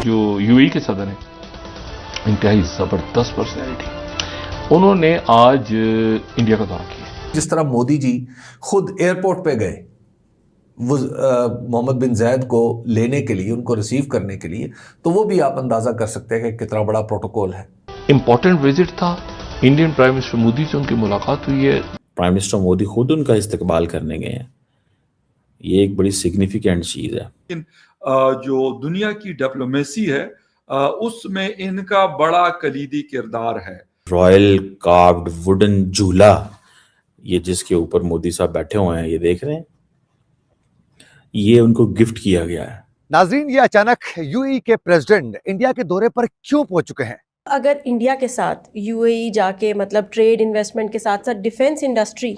जो यूएई के सदर हैं, इंतहाई जबरदस्त पर्सनैलिटी, उन्होंने आज इंडिया का दौरा किया। जिस तरह मोदी जी खुद एयरपोर्ट पे गए वो मोहम्मद बिन जायद को लेने के लिए, उनको रिसीव करने के लिए, तो वो भी आप अंदाजा कर सकते हैं कि कितना बड़ा प्रोटोकॉल है। इंपॉर्टेंट विजिट था, इंडियन प्राइम मिनिस्टर मोदी से उनकी मुलाकात हुई है। प्राइम मिनिस्टर मोदी खुद उनका इस्तकबाल करने गए हैं, ये एक बड़ी सिग्निफिकेंट चीज़ है। लेकिन जो दुनिया की डिप्लोमेसी है उसमें इनका बड़ा कलीदी किरदार है। रॉयल कार्व्ड वुडन झूला, ये जिसके ऊपर मोदी साहब बैठे हुए हैं, ये देख रहे हैं, ये उनको गिफ्ट किया गया है। नाजरीन, ये अचानक यूएई के प्रेसिडेंट इंडिया के दौरे पर क्यों पहुंच चुके हैं? अगर इंडिया के साथ यूएई जाके मतलब ट्रेड इन्वेस्टमेंट के साथ साथ डिफेंस इंडस्ट्री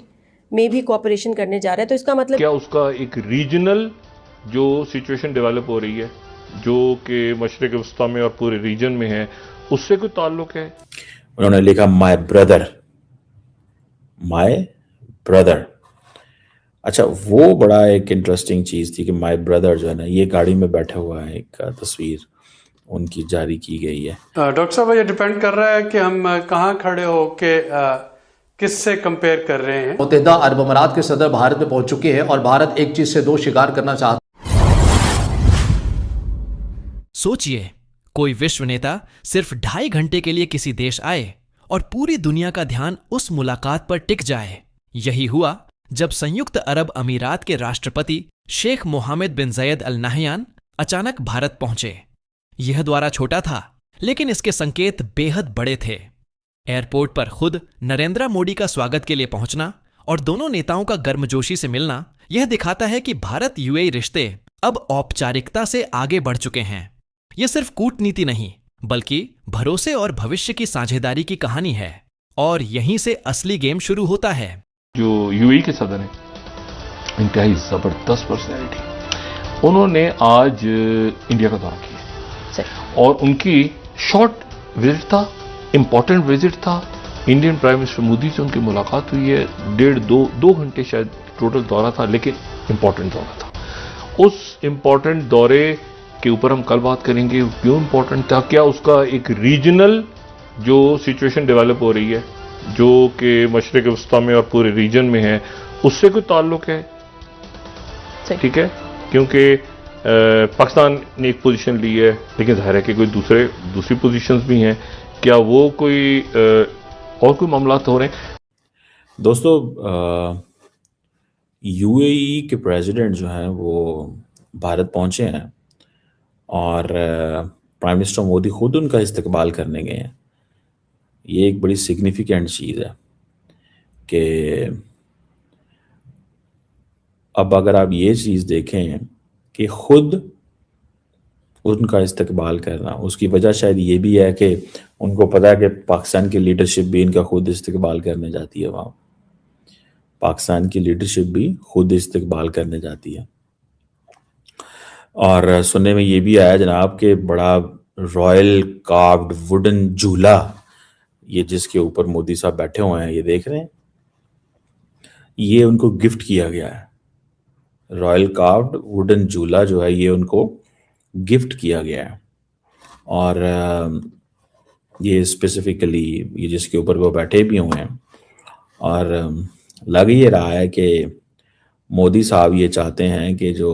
में भी कोऑपरेशन करने जा रहा है, तो इसका मतलब क्या उसका एक रीजनल जो सिचुएशन डेवलप हो रही है, जो कि मशरिक वस्ता में और पूरे रीजन में है, उससे कोई ताल्लुक है? उन्होंने लिखा माय ब्रदर। अच्छा, वो बड़ा एक इंटरेस्टिंग चीज़ थी कि माय ब्रदर जो है ना, ये गाड़ी में बैठा हुआ है, एक तस्वीर उनकी जारी की गई है। डॉक्टर साहब, ये डिपेंड कर रहा है कि हम कहाँ खड़े हो के किससे कंपेयर कर रहे हैं। मुत्तहिदा अरब अमारात के सदर भारत में पहुंच चुके हैं और भारत एक चीज से दो शिकार करना चाहता। सोचिए, कोई विश्व नेता सिर्फ 2.5 घंटे के लिए किसी देश आए और पूरी दुनिया का ध्यान उस मुलाकात पर टिक जाए। यही हुआ जब संयुक्त अरब अमीरात के राष्ट्रपति शेख मोहम्मद बिन जायद अल नाहयान अचानक भारत पहुंचे। यह द्वारा छोटा था, लेकिन इसके संकेत बेहद बड़े थे। एयरपोर्ट पर खुद नरेंद्र मोदी का स्वागत के लिए पहुंचना और दोनों नेताओं का गर्मजोशी से मिलना, यह दिखाता है कि भारत यूएई रिश्ते अब औपचारिकता से आगे बढ़ चुके हैं। यह सिर्फ कूटनीति नहीं, बल्कि भरोसे और भविष्य की साझेदारी की कहानी है, और यहीं से असली गेम शुरू होता है। जो यूएई के सदर हैं, इंतहाई जबरदस्त पर्सनैलिटी, उन्होंने आज इंडिया का दौरा किया और उनकी शॉर्ट विजिट था, इंपॉर्टेंट विजिट था। इंडियन प्राइम मिनिस्टर मोदी से उनकी मुलाकात हुई है। 1.5-2 घंटे शायद टोटल दौरा था, लेकिन इंपॉर्टेंट दौरा था। उस इंपॉर्टेंट दौरे के ऊपर हम कल बात करेंगे, क्यों इंपॉर्टेंट था, क्या उसका एक रीजनल जो सिचुएशन डेवलप हो रही है, जो कि मशरिक वस्ता में और पूरे रीजन में है, उससे कोई ताल्लुक है? ठीक है, क्योंकि पाकिस्तान ने एक पोजीशन ली है, लेकिन जाहिर है कि कोई दूसरी पोजीशंस भी हैं। क्या वो कोई और कोई मामला हो रहे हैं? दोस्तों, यूएई के प्रेसिडेंट जो हैं वो भारत पहुंचे हैं और प्राइम मिनिस्टर मोदी खुद उनका इस्तकबाल करने गए हैं। ये एक बड़ी सिग्निफिकेंट चीज़ है कि अब अगर आप ये चीज़ देखें कि खुद उनका इस्तकबाल करना, उसकी वजह शायद ये भी है कि उनको पता है कि पाकिस्तान की लीडरशिप भी इनका खुद इस्तकबाल करने जाती है। वहाँ पाकिस्तान की लीडरशिप भी खुद इस्तकबाल करने जाती है। और सुनने में ये भी आया जनाब कि बड़ा रॉयल कार्व्ड वुडन झूला, ये जिसके ऊपर मोदी साहब बैठे हुए हैं, ये देख रहे हैं, ये उनको गिफ्ट किया गया है। रॉयल कार्व्ड वुडन झूला जो है, ये उनको गिफ्ट किया गया है। और ये स्पेसिफिकली ये जिसके ऊपर वो बैठे भी हुए हैं, और लग ये रहा है कि मोदी साहब ये चाहते हैं कि जो,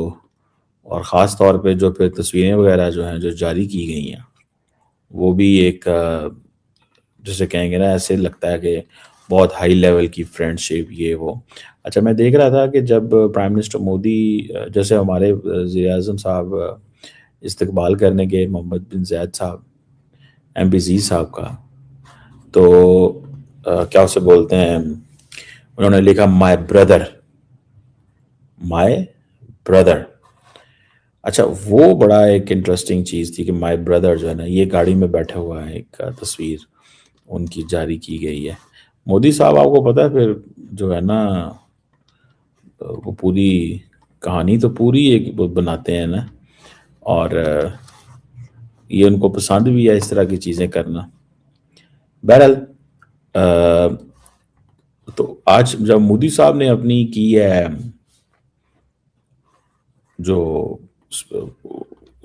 और ख़ास तौर पे जो फिर तस्वीरें वगैरह जो हैं जो जारी की गई हैं, वो भी एक जैसे कहेंगे ना, ऐसे लगता है कि बहुत हाई लेवल की फ्रेंडशिप ये वो। अच्छा, मैं देख रहा था कि जब प्राइम मिनिस्टर मोदी, जैसे हमारे वज़ीर-ए-आज़म साहब इस्तकबाल करने के मोहम्मद बिन जायद साहब MBZ साहब का, तो क्या उसे बोलते हैं, उन्होंने लिखा माय ब्रदर। अच्छा, वो बड़ा एक इंटरेस्टिंग चीज़ थी कि माय ब्रदर जो है ना, ये गाड़ी में बैठा हुआ है, एक तस्वीर उनकी जारी की गई है। मोदी साहब, आपको पता है, फिर जो है ना, वो पूरी कहानी तो पूरी एक बनाते हैं ना, और ये उनको पसंद भी है इस तरह की चीज़ें करना। बहरहाल, तो आज जब मोदी साहब ने अपनी की है, जो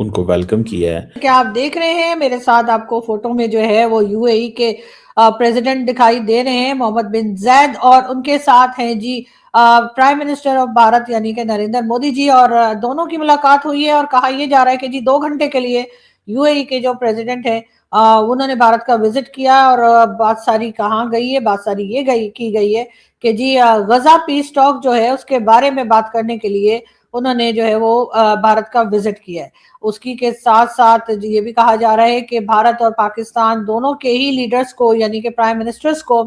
उनको वेलकम किया है। क्या आप देख रहे हैं मेरे साथ, आपको फोटो में जो है वो यूएई के प्रेसिडेंट दिखाई दे रहे हैं, मोहम्मद बिन जायद, और उनके साथ हैं जी प्राइम मिनिस्टर ऑफ भारत यानी कि नरेंद्र मोदी जी, और दोनों की मुलाकात हुई है और कहा यह जा रहा है कि जी 2 घंटे के लिए यूएई के जो प्रेसिडेंट है उन्होंने भारत का विजिट किया, और बात सारी कहाँ गई है, बात सारी ये की गई है कि जी गजा पीस टॉक जो है उसके बारे में बात करने के लिए उन्होंने जो है वो भारत का विजिट किया है। उसकी के साथ साथ ये भी कहा जा रहा है कि भारत और पाकिस्तान दोनों के ही लीडर्स को यानी कि प्राइम मिनिस्टर्स को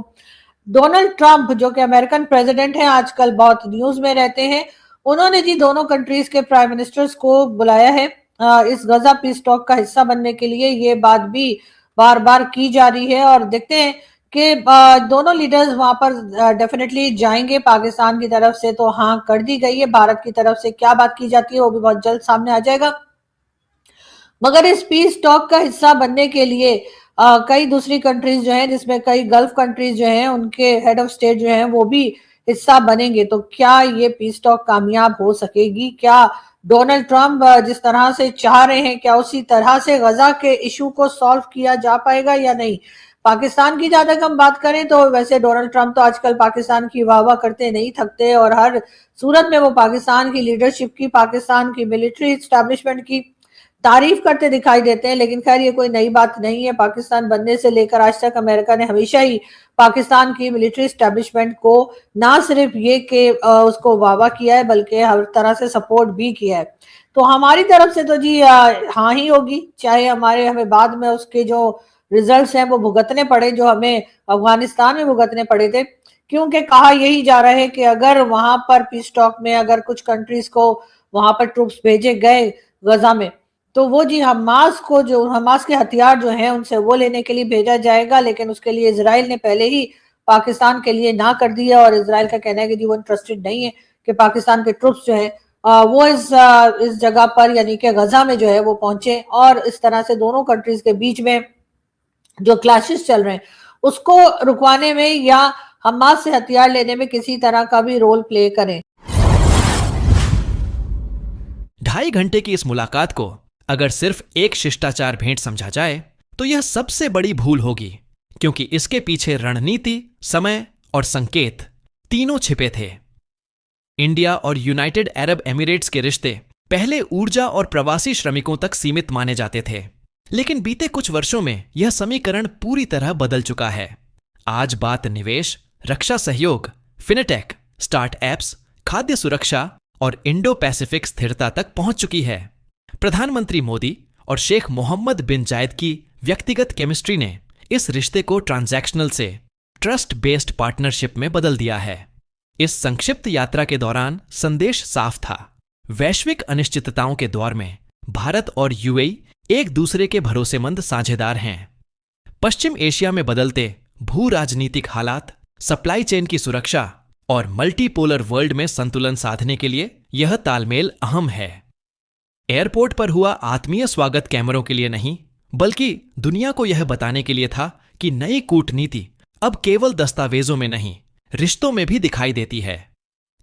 डोनाल्ड ट्रंप जो कि अमेरिकन प्रेसिडेंट हैं, आजकल बहुत न्यूज में रहते हैं, उन्होंने जी दोनों कंट्रीज के प्राइम मिनिस्टर्स को बुलाया है इस गजा पीस टॉक का हिस्सा बनने के लिए। ये बात भी बार बार की जा रही है और देखते हैं कि दोनों लीडर्स वहां पर डेफिनेटली जाएंगे। पाकिस्तान की तरफ से तो हाँ कर दी गई है, भारत की तरफ से क्या बात की जाती है वो भी बहुत जल्द सामने आ जाएगा। मगर इस पीस टॉक का हिस्सा बनने के लिए कई दूसरी कंट्रीज जो हैं, जिसमें कई गल्फ कंट्रीज जो हैं, उनके हेड ऑफ स्टेट जो हैं वो भी हिस्सा बनेंगे। तो क्या ये पीस टॉक कामयाब हो सकेगी? क्या डोनाल्ड ट्रंप जिस तरह से चाह रहे हैं क्या उसी तरह से गजा के इशू को सॉल्व किया जा पाएगा या नहीं? पाकिस्तान की ज्यादा हम बात करें तो वैसे डोनाल्ड ट्रंप तो आजकल पाकिस्तान की वाह करते नहीं थकते, और हर सूरत में वो पाकिस्तान की लीडरशिप की, पाकिस्तान की मिलिट्री एस्टैब्लिशमेंट की तारीफ करते दिखाई देते हैं। लेकिन खैर ये कोई नई बात नहीं है। पाकिस्तान बनने से लेकर आज तक अमेरिका ने हमेशा ही पाकिस्तान की मिलिट्री एस्टैब्लिशमेंट को ना सिर्फ ये कि उसको वाह किया है बल्कि हर तरह से सपोर्ट भी किया है। तो हमारी तरफ से तो जी हाँ ही होगी, चाहे हमें बाद में उसके जो रिजल्ट्स हैं वो भुगतने पड़े जो हमें अफगानिस्तान में भुगतने पड़े थे, क्योंकि कहा यही जा रहा है कि अगर वहां पर पीस टॉक में अगर कुछ कंट्रीज को वहां पर ट्रूप्स भेजे गए गजा में तो वो जी हमास के हथियार जो हैं उनसे वो लेने के लिए भेजा जाएगा। लेकिन उसके लिए इजराइल ने पहले ही पाकिस्तान के लिए ना कर दिया, और इजराइल का कहना है कि जी वो इंटरेस्टेड नहीं है कि पाकिस्तान के ट्रूप्स जो है वो इस जगह पर यानी कि गजा में जो है वो पहुंचे, और इस तरह से दोनों कंट्रीज के बीच में जो क्लैशेस चल रहे हैं उसको रुकवाने में या हमास से हथियार लेने में किसी तरह का भी रोल प्ले करें। 2.5 घंटे की इस मुलाकात को अगर सिर्फ एक शिष्टाचार भेंट समझा जाए तो यह सबसे बड़ी भूल होगी, क्योंकि इसके पीछे रणनीति, समय और संकेत तीनों छिपे थे। इंडिया और यूनाइटेड अरब एमिरेट्स के रिश्ते पहले ऊर्जा और प्रवासी श्रमिकों तक सीमित माने जाते थे, लेकिन बीते कुछ वर्षों में यह समीकरण पूरी तरह बदल चुका है। आज बात निवेश, रक्षा सहयोग, फिनटेक, स्टार्टअप्स, खाद्य सुरक्षा और इंडो पैसिफिक स्थिरता तक पहुंच चुकी है। प्रधानमंत्री मोदी और शेख मोहम्मद बिन जायद की व्यक्तिगत केमिस्ट्री ने इस रिश्ते को ट्रांजैक्शनल से ट्रस्ट बेस्ड पार्टनरशिप में बदल दिया है। इस संक्षिप्त यात्रा के दौरान संदेश साफ था, वैश्विक अनिश्चितताओं के दौर में भारत और यूएई एक दूसरे के भरोसेमंद साझेदार हैं। पश्चिम एशिया में बदलते भू राजनीतिक हालात, सप्लाई चेन की सुरक्षा और मल्टीपोलर वर्ल्ड में संतुलन साधने के लिए यह तालमेल अहम है। एयरपोर्ट पर हुआ आत्मीय स्वागत कैमरों के लिए नहीं, बल्कि दुनिया को यह बताने के लिए था कि नई कूटनीति अब केवल दस्तावेजों में नहीं, रिश्तों में भी दिखाई देती है।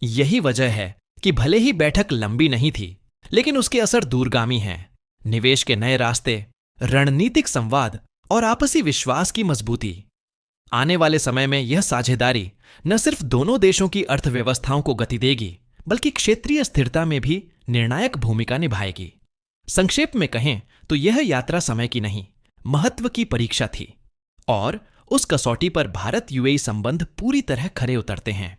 यही वजह है कि भले ही बैठक लंबी नहीं थी, लेकिन उसके असर दूरगामी हैं। निवेश के नए रास्ते, रणनीतिक संवाद और आपसी विश्वास की मजबूती। आने वाले समय में यह साझेदारी न सिर्फ दोनों देशों की अर्थव्यवस्थाओं को गति देगी, बल्कि क्षेत्रीय स्थिरता में भी निर्णायक भूमिका निभाएगी। संक्षेप में कहें तो यह यात्रा समय की नहीं, महत्व की परीक्षा थी, और उस कसौटी पर भारत यूएई संबंध पूरी तरह खरे उतरते हैं।